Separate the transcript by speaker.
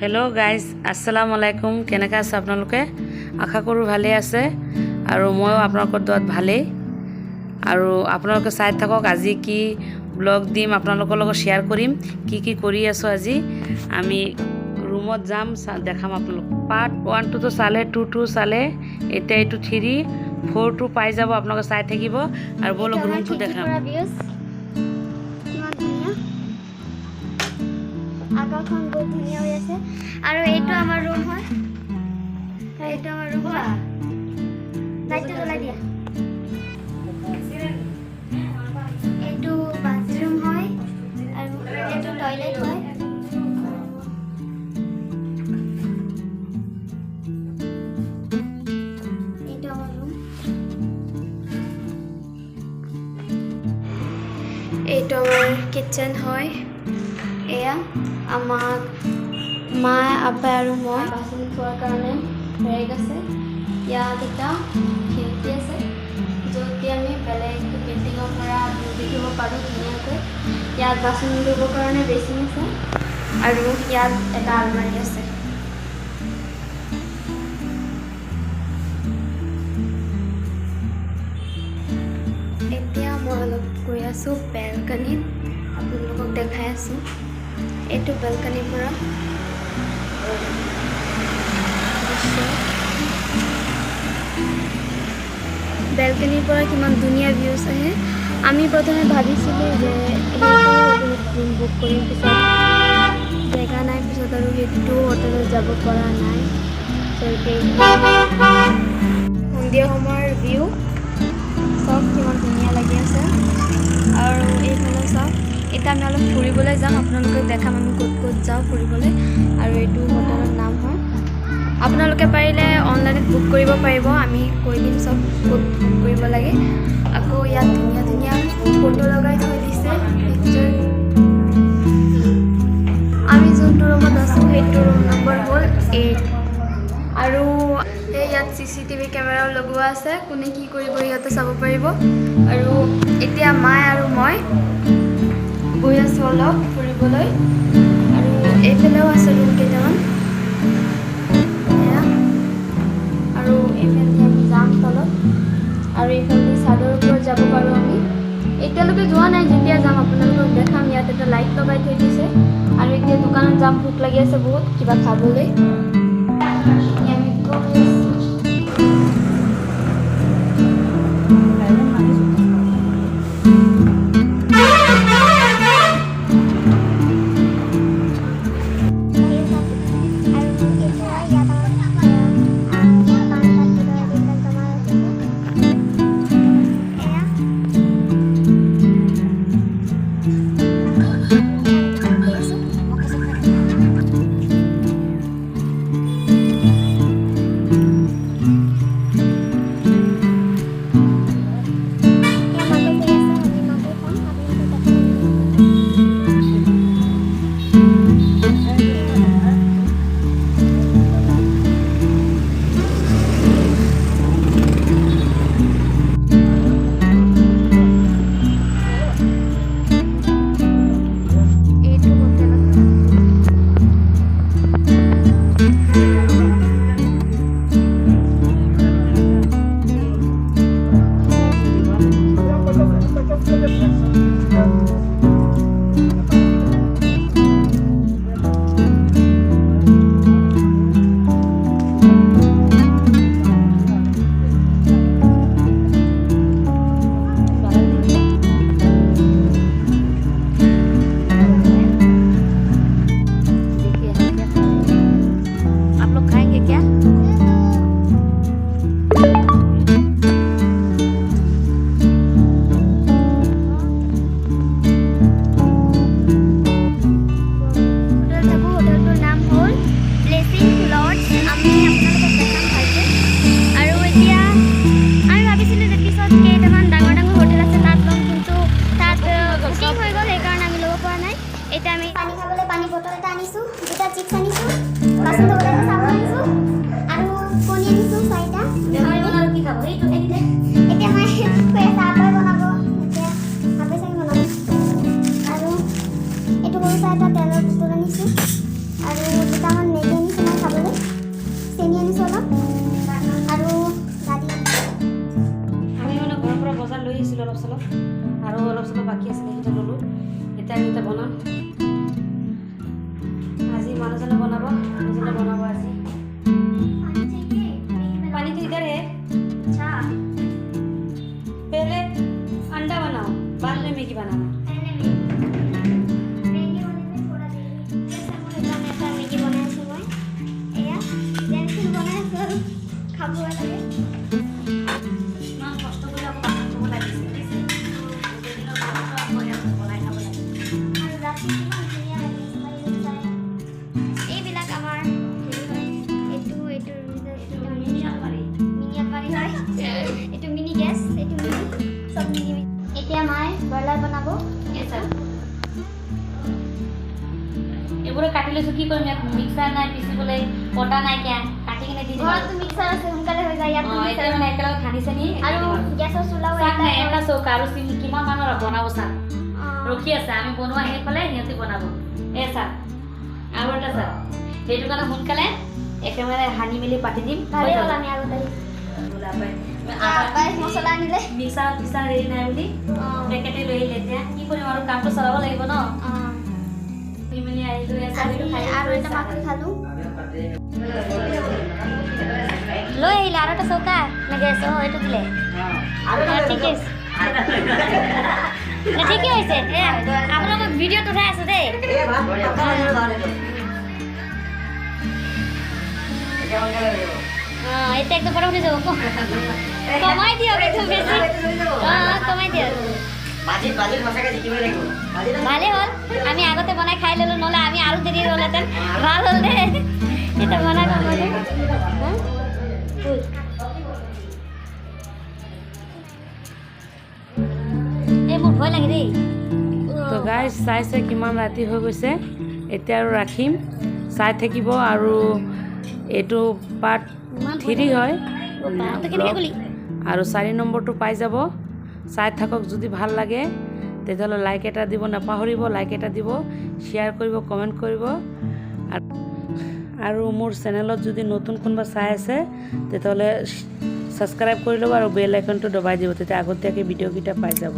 Speaker 1: Hello' guys, আসসালামু আলাইকুম। কেনেকৈ আছে আপোনালোকে? আশা কৰোঁ ভালেই আছে আৰু ময়ো আপোনালোকৰ দোৱাত ভালেই। আৰু আপোনালোকে চাই থাকক, আজি কি ব্লগ দিম আপোনালোকৰ লগত শ্বেয়াৰ কৰিম। কি কৰি আছোঁ আজি আমি ৰুমত যাম, দেখাম আপোনালোক। পাৰ্ট 1টো চালে, 2টো চালে, এতিয়া এইটো 3, 4টো পাই যাব। আপোনালোকে চাই থাকিব আৰু বলক ৰুমটো দেখাম।
Speaker 2: আকাশখন বহুত ধুনীয়া হৈ আছে আৰু এইটো আমাৰ ৰুম হয়। এইটো আমাৰ ৰুম হয়। লাইটটো জ্বলাই দিয়া। এইটো বাথৰুম হয় আৰু এইটো টয়লেট হয়। এইটো আমাৰ ৰুম। এইটো আমাৰ কিচেন হয়। এয়া আমাক মা, আব্বা আৰু মই বাচন থোৱাৰ কাৰণে ৰেক আছে। ইয়াত এটা খিৰিকী আছে য'ত আমি বেলেগ বিল্ডিঙৰ পৰা দেখিব পাৰোঁ ধুনীয়াকৈ। ইয়াত বাচন ধুবৰ কাৰণে বেচিন আছে আৰু ইয়াত এটা আলমাৰি আছে। এতিয়া মই অলপ গৈ আছোঁ বেলকনিত, আপোনালোকক দেখাই আছোঁ। এইটো বেলকনিৰ পৰা কিমান ধুনীয়া ভিউজ আহে। আমি প্ৰথমে ভাবিছিলোঁ যে ৰুম বুক কৰিম, পিছত জেগা নাই, পিছত আৰু সেইটো হোটেলত যাব পৰা নাই। সন্ধিয়া সময়ৰ ভিউ চব কিমান ধুনীয়া লাগি আছে। আৰু এইফালে চাওক, এতিয়া আমি অলপ ফুৰিবলৈ যাম, আপোনালোকক দেখাম আমি ক'ত ক'ত যাওঁ ফুৰিবলৈ। আৰু এইটো হোটেলৰ নাম হয়। আপোনালোকে পাৰিলে অনলাইনত বুক কৰিব পাৰিব, আমি কৈ দিম চব ক'ত বুক কৰিব লাগে। আকৌ ইয়াত ধুনীয়া ধুনীয়া ফটো লগাই থৈ দিছে পিকচাৰ। আমি যোনটো ৰুমত আছোঁ সেইটো ৰুম নম্বৰ হ'ল 8। আৰু ইয়াত CCTV কেমেৰাও লগোৱা আছে, কোনে কি কৰিব সিহঁতে চাব পাৰিব। আৰু এতিয়া মায়ে আৰু মই গৈ আছোঁ অলপ ফুৰিবলৈ। আৰু এইফালেও আছে ৰুম কেইটামান। আৰু এইফালে আমি যাম তলত, আৰু এইফালে চাদৰ ওপৰত যাব পাৰোঁ আমি। এতিয়ালৈকে যোৱা নাই, যেতিয়া যাম আপোনালোকক দেখাম। ইয়াত এটা লাইট লগাই থৈ দিছে। আৰু এতিয়া দোকানত যাম, ভোক লাগি আছে বহুত কিবা খাবলৈ। আমি গৈ আছোঁ। পানী বটল এটা আনিছোঁ, দুটা চিপছ আনিছোঁ, বাচন ধুবলৈ চাবোন আনিছোঁ আৰু কণী আনিছোঁ 4টা। আৰু কি খাব এইটো এতিয়া মই চাহ বনাব, এতিয়া আপে চাই বনাব। আৰু এইটো সৰু চাই এটা তেলৰ বটল আনিছোঁ আৰু দুটামান
Speaker 1: বনাব আজি पानी तो इधर है
Speaker 2: अच्छा
Speaker 1: पहले अंडा बनाओ बाद में मैगी बनाना ইমান কষ্ট কৰি আকৌ ভাত খাব লাগিছে
Speaker 2: এইবিলাক আমাৰ এইটো এইটো মিনি গেছ এইটো মিনি চব মিনি এতিয়া মায়ে ব্ৰইলাৰ বনাব
Speaker 1: এইবোৰে কাটি লৈছো কি কৰিম ইয়াত মিক্সাৰ নাই পিচিবলৈ পটা নাই কিয় কাটি কিনে দি দিম
Speaker 2: ঘৰতো মিক্সাৰ আছে সোনকালে হৈ যায় ইয়াত
Speaker 1: এতিয়া মানে একেলগে খান্দিছে নি
Speaker 2: আৰু গেছৰ চুলাও
Speaker 1: চাক নাই এটা চৌকা আৰু কিমান মানুহ বনাব চাক
Speaker 2: অঁ
Speaker 1: ৰখি আছে আমি বনোৱা শেষ হ'লে সিহঁতে বনাব এই চাক আৰু এটা চাক সেইটো কাৰণে সোনকালে একেবাৰে সানি মেলি পাতি দিম
Speaker 2: ভালে হ'ল আমি আগতে মছলা আনিলে
Speaker 1: মিক্সাৰ পিছা হেৰি নাই বুলি পেকেটে লৈ আহিলে এতিয়া কি কৰিম আৰু কামটো চলাব লাগিব ন দি মেলি আহিলোঁ
Speaker 2: আৰু এটা মাকৈ খালোঁ লৈ আহিলে আৰু এটা চৌকা নে গেছ এইটো দিলে ঠিকে আছে ঠিকে হৈছে আপোনালোকক ভিডিঅ'ত উঠাই আছোঁ দেই এতিয়া একদম ফটো উঠি যাব কমাই দিয়ক একদম বেছি কমাই দিয়ক ভালেই হ'ল আমি আগতে বনাই খাই ল'লোঁ নহ'লে আমি আৰু দেৰি হ'লহেঁতেন ভাল হ'ল দে এতিয়া বনাই কমাই এই মোৰ ভয় লাগে দেই
Speaker 1: তো গাইজ চাইছে কিমান ৰাতি হৈ গৈছে এতিয়া আৰু ৰাখিম চাই থাকিব আৰু এইটো পাৰ্ট 3 হয় আৰু 4 নম্বৰটো পাই যাব চাই থাকক যদি ভাল লাগে তেতিয়াহ'লে লাইক এটা দিব নাপাহৰিব লাইক এটা দিব শ্বেয়াৰ কৰিব কমেণ্ট কৰিব আৰু মোৰ চেনেলত যদি নতুন কোনোবা চাই আছে তেতিয়াহ'লে ছাবস্ক্ৰাইব কৰি ল'ব আৰু বেল আইকনটো দবাই দিব তেতিয়া আগতীয়াকৈ ভিডিঅ'কেইটা পাই যাব